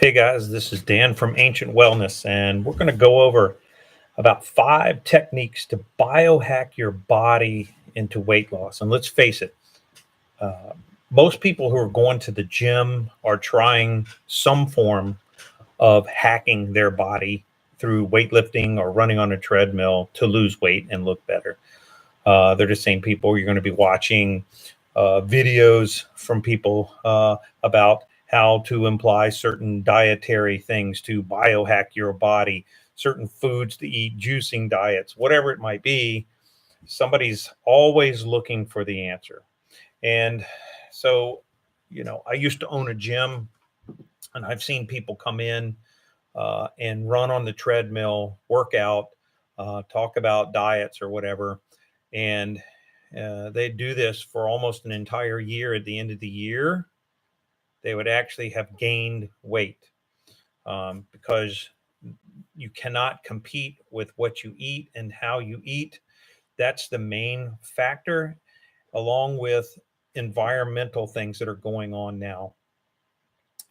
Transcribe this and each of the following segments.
Hey guys, this is Dan from Ancient Wellness, and we're going to go over about 5 techniques to biohack your body into weight loss. And let's face it, uh, most people who are going to the gym are trying some form of hacking their body through weightlifting or running on a treadmill to lose weight and look better. They're the same people you're going to be watching videos from people about how to imply certain dietary things to biohack your body, certain foods to eat, juicing diets, whatever it might be. Somebody's always looking for the answer. And so, I used to own a gym, and I've seen people come in and run on the treadmill, work out, talk about diets or whatever. And they do this for almost an entire year. At the end of the year, they would actually have gained weight because you cannot compete with what you eat and how you eat. That's the main factor, along with environmental things that are going on now.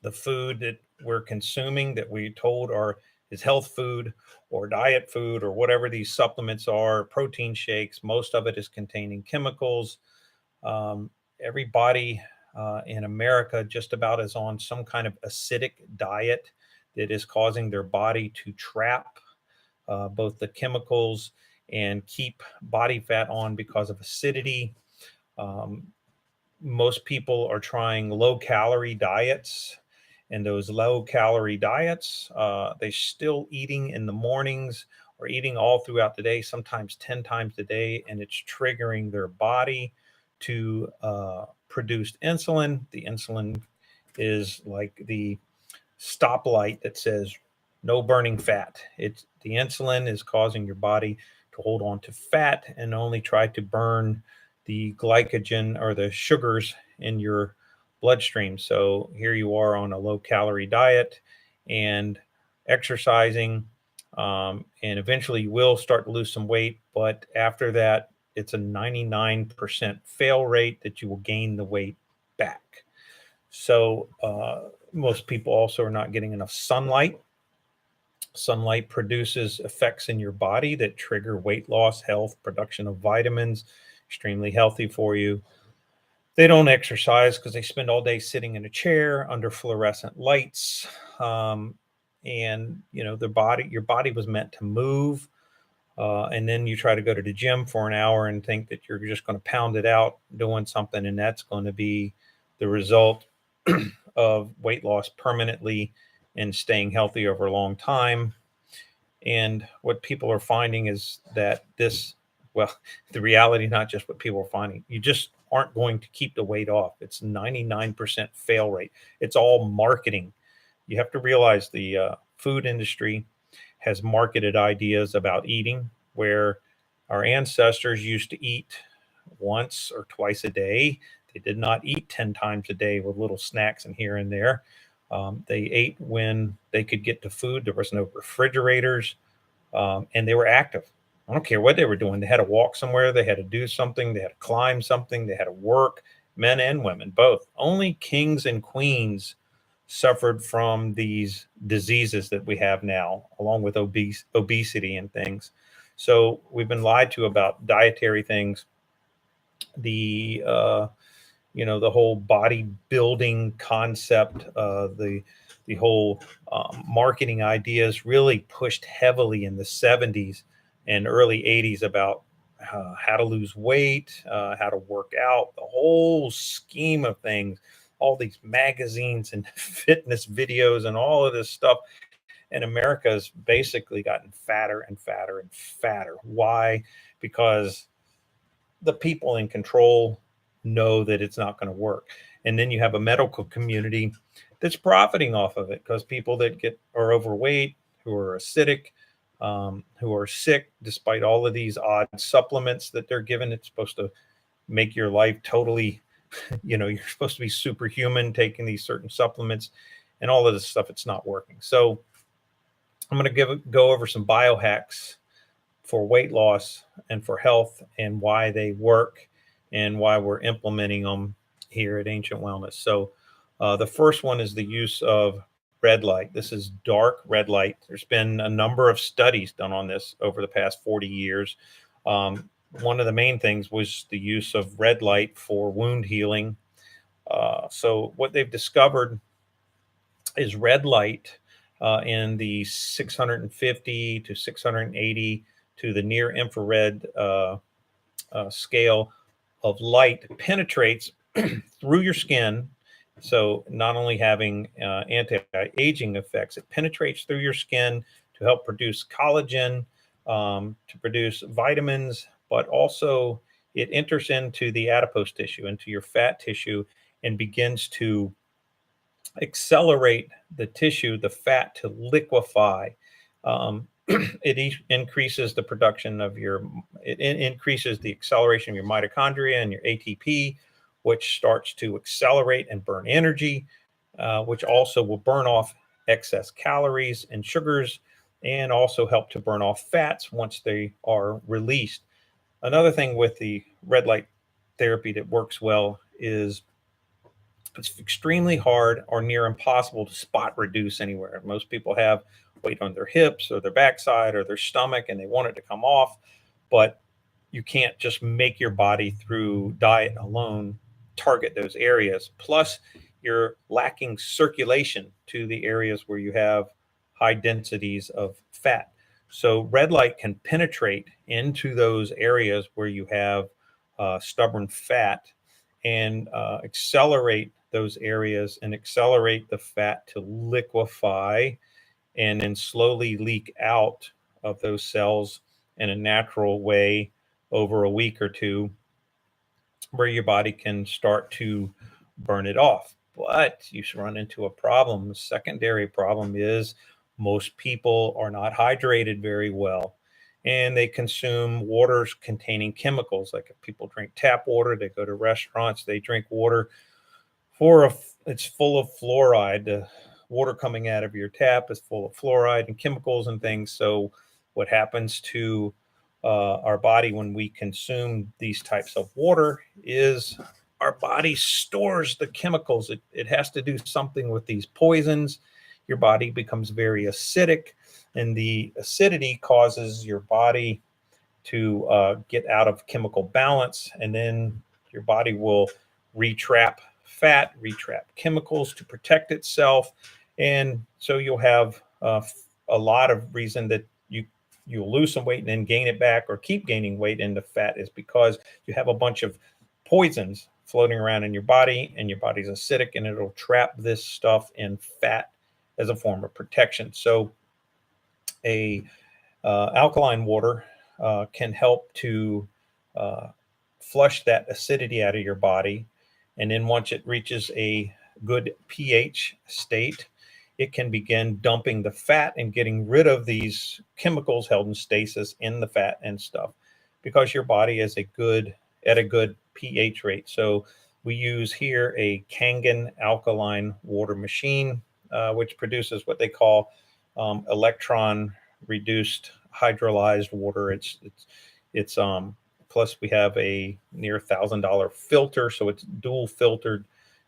The food that we're consuming that we told are is health food or diet food or whatever these supplements are, protein shakes, most of it is containing chemicals. Everybody in America just about is on some kind of acidic diet that is causing their body to trap both the chemicals and keep body fat on because of acidity. Um, Most people are trying low calorie diets, and those low calorie diets, they're still eating in the mornings or eating all throughout the day, sometimes 10 times a day, and it's triggering their body to produce insulin. The insulin is like the stoplight that says no burning fat. It's the insulin is causing your body to hold on to fat and only try to burn the glycogen or the sugars in your bloodstream. So here you are on a low calorie diet and exercising, and eventually you will start to lose some weight. But after that, it's a 99% fail rate that you will gain the weight back. So most people also are not getting enough sunlight. Sunlight produces effects in your body that trigger weight loss, health, production of vitamins, extremely healthy for you. They don't exercise because they spend all day sitting in a chair under fluorescent lights. Um, and your body was meant to move. And then you try to go to the gym for an hour and think that you're just going to pound it out doing something, and that's going to be the result of weight loss permanently and staying healthy over a long time. And what people are finding is that well, the reality, not just what people are finding, you just aren't going to keep the weight off. It's 99% fail rate. It's all marketing. You have to realize the food industry has marketed ideas about eating where our ancestors used to eat once or twice a day. They did not eat 10 times a day with little snacks and here and there. They ate when they could get to food. There was no refrigerators, and they were active. I don't care what they were doing. They had to walk somewhere. They had to do something. They had to climb something. They had to work, men and women, both. Only kings and queens suffered from these diseases that we have now, along with obesity and things. So we've been lied to about dietary things. The the whole bodybuilding concept, the whole marketing ideas really pushed heavily in the 70s and early 80s about how to lose weight, how to work out, the whole scheme of things, all these magazines and fitness videos and all of this stuff. And America's basically gotten fatter and fatter and fatter. Why? Because the people in control know that it's not going to work. And then you have a medical community that's profiting off of it because people that are overweight, who are acidic, who are sick, despite all of these odd supplements that they're given, it's supposed to make your life totally, you're supposed to be superhuman taking these certain supplements and all of this stuff. It's not working. So I'm going to go over some biohacks for weight loss and for health and why they work and why we're implementing them here at Ancient Wellness. So the first one is the use of red light. This is dark red light. There's been a number of studies done on this over the past 40 years. One of the main things was the use of red light for wound healing. So what they've discovered is red light in the 650 to 680 to the near infrared scale of light penetrates through your skin. So not only having anti-aging effects, it penetrates through your skin to help produce collagen, to produce vitamins, but also it enters into the adipose tissue, into your fat tissue, and begins to accelerate the tissue, the fat, to liquefy. It increases the production of it increases the acceleration of your mitochondria and your ATP, which starts to accelerate and burn energy, which also will burn off excess calories and sugars, and also help to burn off fats once they are released. Another thing with the red light therapy that works well is it's extremely hard or near impossible to spot reduce anywhere. Most people have weight on their hips or their backside or their stomach and they want it to come off, but you can't just make your body through diet alone target those areas. Plus, you're lacking circulation to the areas where you have high densities of fat. So, red light can penetrate into those areas where you have stubborn fat and accelerate those areas and accelerate the fat to liquefy and then slowly leak out of those cells in a natural way over a week or two, where your body can start to burn it off. But you run into a problem. The secondary problem is most people are not hydrated very well and they consume waters containing chemicals. Like if people drink tap water, they go to restaurants, they drink water it's full of fluoride. The water coming out of your tap is full of fluoride and chemicals and things. So what happens to our body when we consume these types of water is our body stores the chemicals. It has to do something with these poisons. Your body becomes very acidic, and the acidity causes your body to get out of chemical balance, and then your body will retrap fat, retrap chemicals to protect itself, and so you'll have a lot of reason that you'll lose some weight and then gain it back, or keep gaining weight in the fat, is because you have a bunch of poisons floating around in your body, and your body's acidic, and it'll trap this stuff in fat as a form of protection. So a alkaline water can help to flush that acidity out of your body. And then once it reaches a good pH state, it can begin dumping the fat and getting rid of these chemicals held in stasis in the fat and stuff, because your body is at a good pH rate. So we use here a Kangen alkaline water machine, which produces what they call electron reduced hydrolyzed water. It's plus we have a near $1,000 filter, so it's dual filtered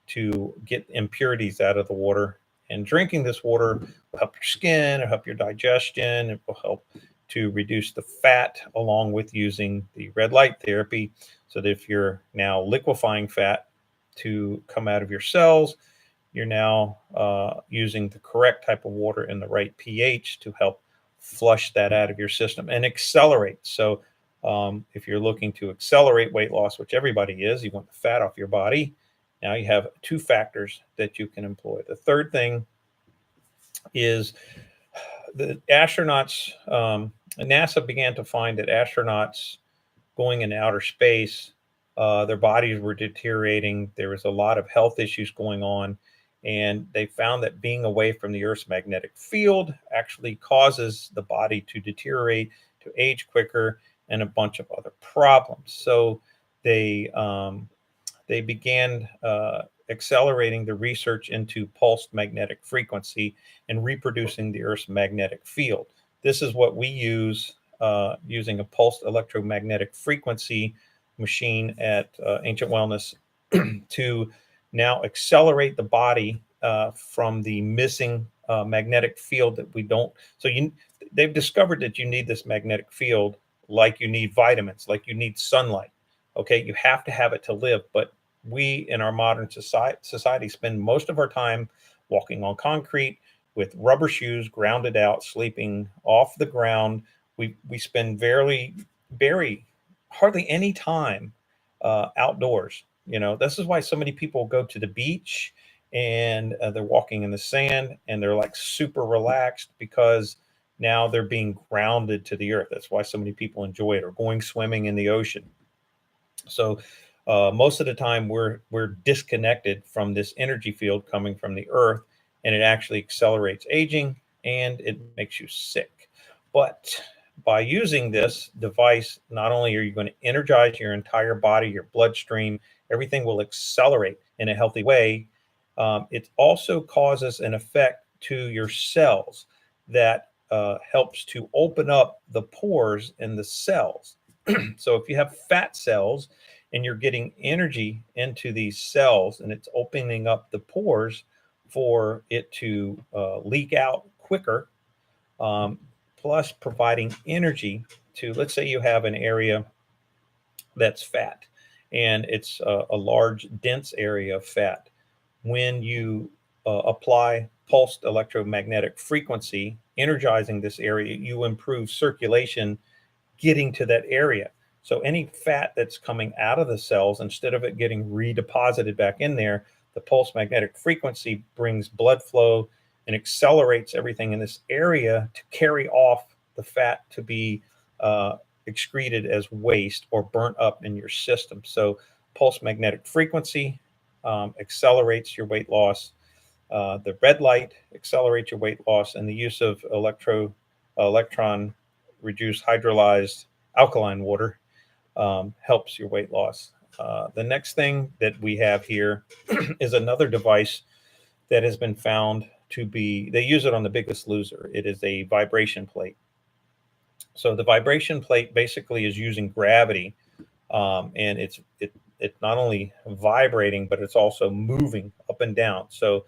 to get impurities out of the water. And drinking this water will help your skin, it'll help your digestion, it will help to reduce the fat, along with using the red light therapy, so that if you're now liquefying fat to come out of your cells, you're now using the correct type of water in the right pH to help flush that out of your system and accelerate. So if you're looking to accelerate weight loss, which everybody is, you want the fat off your body. Now you have two factors that you can employ. The third thing is the astronauts, NASA began to find that astronauts going in outer space, their bodies were deteriorating. There was a lot of health issues going on. And they found that being away from the Earth's magnetic field actually causes the body to deteriorate, to age quicker, and a bunch of other problems. So they began accelerating the research into pulsed magnetic frequency and reproducing the Earth's magnetic field. This is what we use using a pulsed electromagnetic frequency machine at Ancient Wellness to now accelerate the body from the missing magnetic field that we don't. So they've discovered that you need this magnetic field like you need vitamins, like you need sunlight. Okay, you have to have it to live. But we in our modern society spend most of our time walking on concrete with rubber shoes, grounded out, sleeping off the ground. We spend very hardly any time outdoors. You know, this is why so many people go to the beach and they're walking in the sand and they're like super relaxed because now they're being grounded to the earth. That's why so many people enjoy it, or going swimming in the ocean. So most of the time we're disconnected from this energy field coming from the earth, and it actually accelerates aging and it makes you sick. But by using this device, not only are you going to energize your entire body, your bloodstream, everything will accelerate in a healthy way. It also causes an effect to your cells that helps to open up the pores in the cells. So if you have fat cells and you're getting energy into these cells and it's opening up the pores for it to leak out quicker, um, plus providing energy to, let's say you have an area that's fat and it's a large, dense area of fat. When you apply pulsed electromagnetic frequency, energizing this area, you improve circulation getting to that area. So any fat that's coming out of the cells, instead of it getting redeposited back in there, the pulse magnetic frequency brings blood flow and accelerates everything in this area to carry off the fat to be excreted as waste or burnt up in your system. So pulse magnetic frequency accelerates your weight loss. The red light accelerates your weight loss, and the use of electron reduced hydrolyzed alkaline water helps your weight loss. The next thing that we have here is another device that has been found to be, they use it on The Biggest Loser. It is a vibration plate. So the vibration plate basically is using gravity, and it's not only vibrating, but it's also moving up and down. So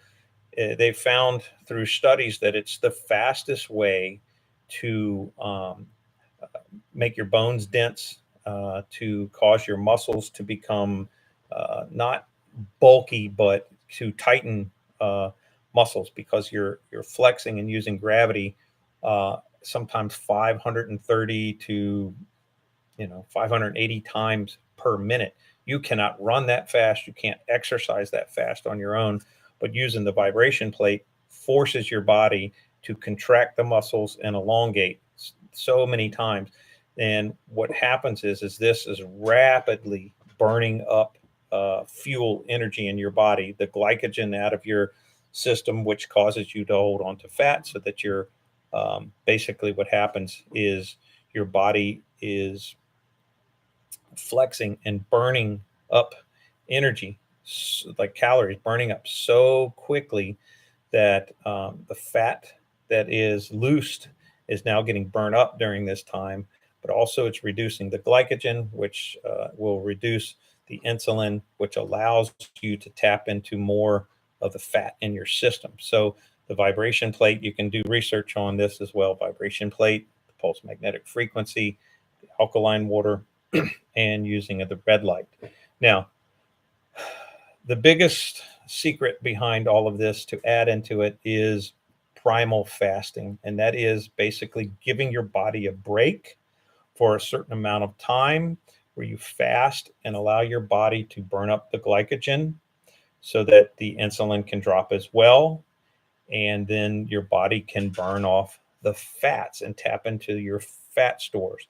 they found through studies that it's the fastest way to make your bones dense, to cause your muscles to become not bulky, but to tighten muscles, because you're flexing and using gravity sometimes 530 to 580 times per minute. You cannot run that fast. You can't exercise that fast on your own, but using the vibration plate forces your body to contract the muscles and elongate so many times. And what happens is this is rapidly burning up fuel energy in your body, the glycogen out of your system, which causes you to hold on to fat, so that you're basically, what happens is your body is flexing and burning up energy, like calories, burning up so quickly that the fat that is loosed is now getting burned up during this time. But also it's reducing the glycogen, which will reduce the insulin, which allows you to tap into more of the fat in your system. So the vibration plate, you can do research on this as well. Vibration plate, the pulse magnetic frequency, the alkaline water, and using the red light. Now, the biggest secret behind all of this to add into it is primal fasting. And that is basically giving your body a break for a certain amount of time, where you fast and allow your body to burn up the glycogen so that the insulin can drop as well. And then your body can burn off the fats and tap into your fat stores.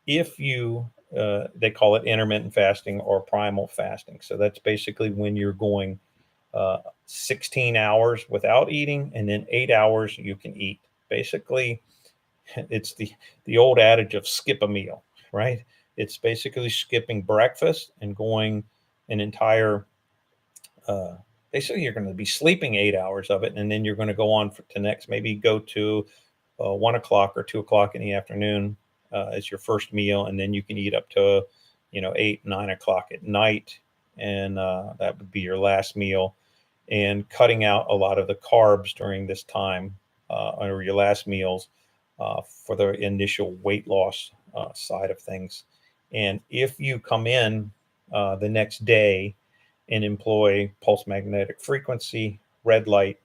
If you, they call it intermittent fasting or primal fasting. So that's basically when you're going 16 hours without eating, and then 8 hours you can eat. Basically, it's the old adage of skip a meal, right? It's basically skipping breakfast and going an entire, basically you're going to be sleeping 8 hours of it, and then you're going to go on to next, maybe go to 1 o'clock or 2 o'clock in the afternoon as your first meal, and then you can eat up to 8, 9 o'clock at night, and that would be your last meal. and cutting out a lot of the carbs during this time or your last meals for the initial weight loss side of things. And if you come in the next day and employ pulse magnetic frequency, red light,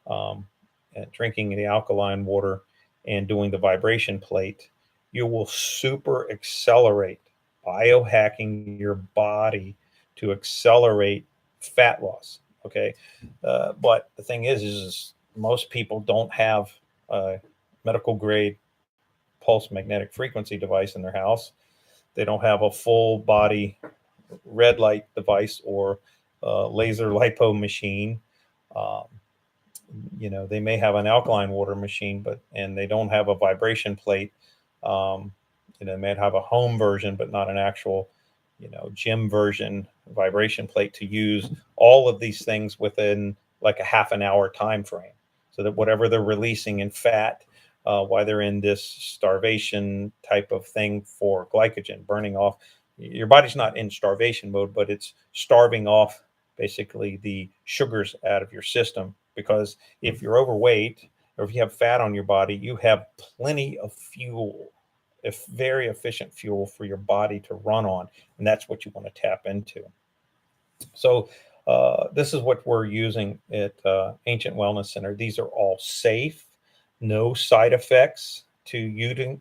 um, and drinking the alkaline water, and doing the vibration plate, you will super accelerate biohacking your body to accelerate fat loss. Okay. But the thing is most people don't have a medical grade pulse magnetic frequency device in their house. They don't have a full body red light device or laser lipo machine. Um, they may have an alkaline water machine, but and they don't have a vibration plate. Um, they may have a home version, but not an actual, gym version vibration plate to use all of these things within like a half an hour time frame, so that whatever they're releasing in fat, while they're in this starvation type of thing for glycogen burning off, your body's not in starvation mode, but it's starving off basically the sugars out of your system. Because if you're overweight or if you have fat on your body, you have plenty of fuel, if very efficient fuel for your body to run on, and that's what you want to tap into. So this is what we're using at Ancient Wellness Center. These are all safe, no side effects to using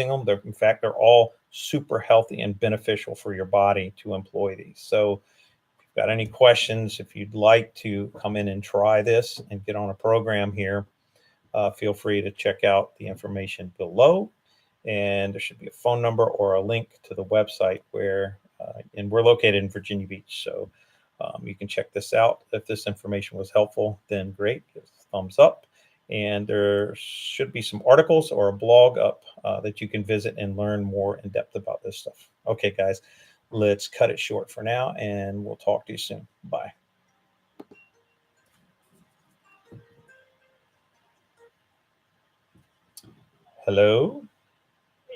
them. In fact, they're all super healthy and beneficial for your body to employ these. So if you've got any questions, if you'd like to come in and try this and get on a program here, feel free to check out the information below. And there should be a phone number or a link to the website and we're located in Virginia Beach. So you can check this out. If this information was helpful, then great, give us a thumbs up. And there should be some articles or a blog up that you can visit and learn more in depth about this stuff. Okay, guys, let's cut it short for now, and we'll talk to you soon. Bye. Hello.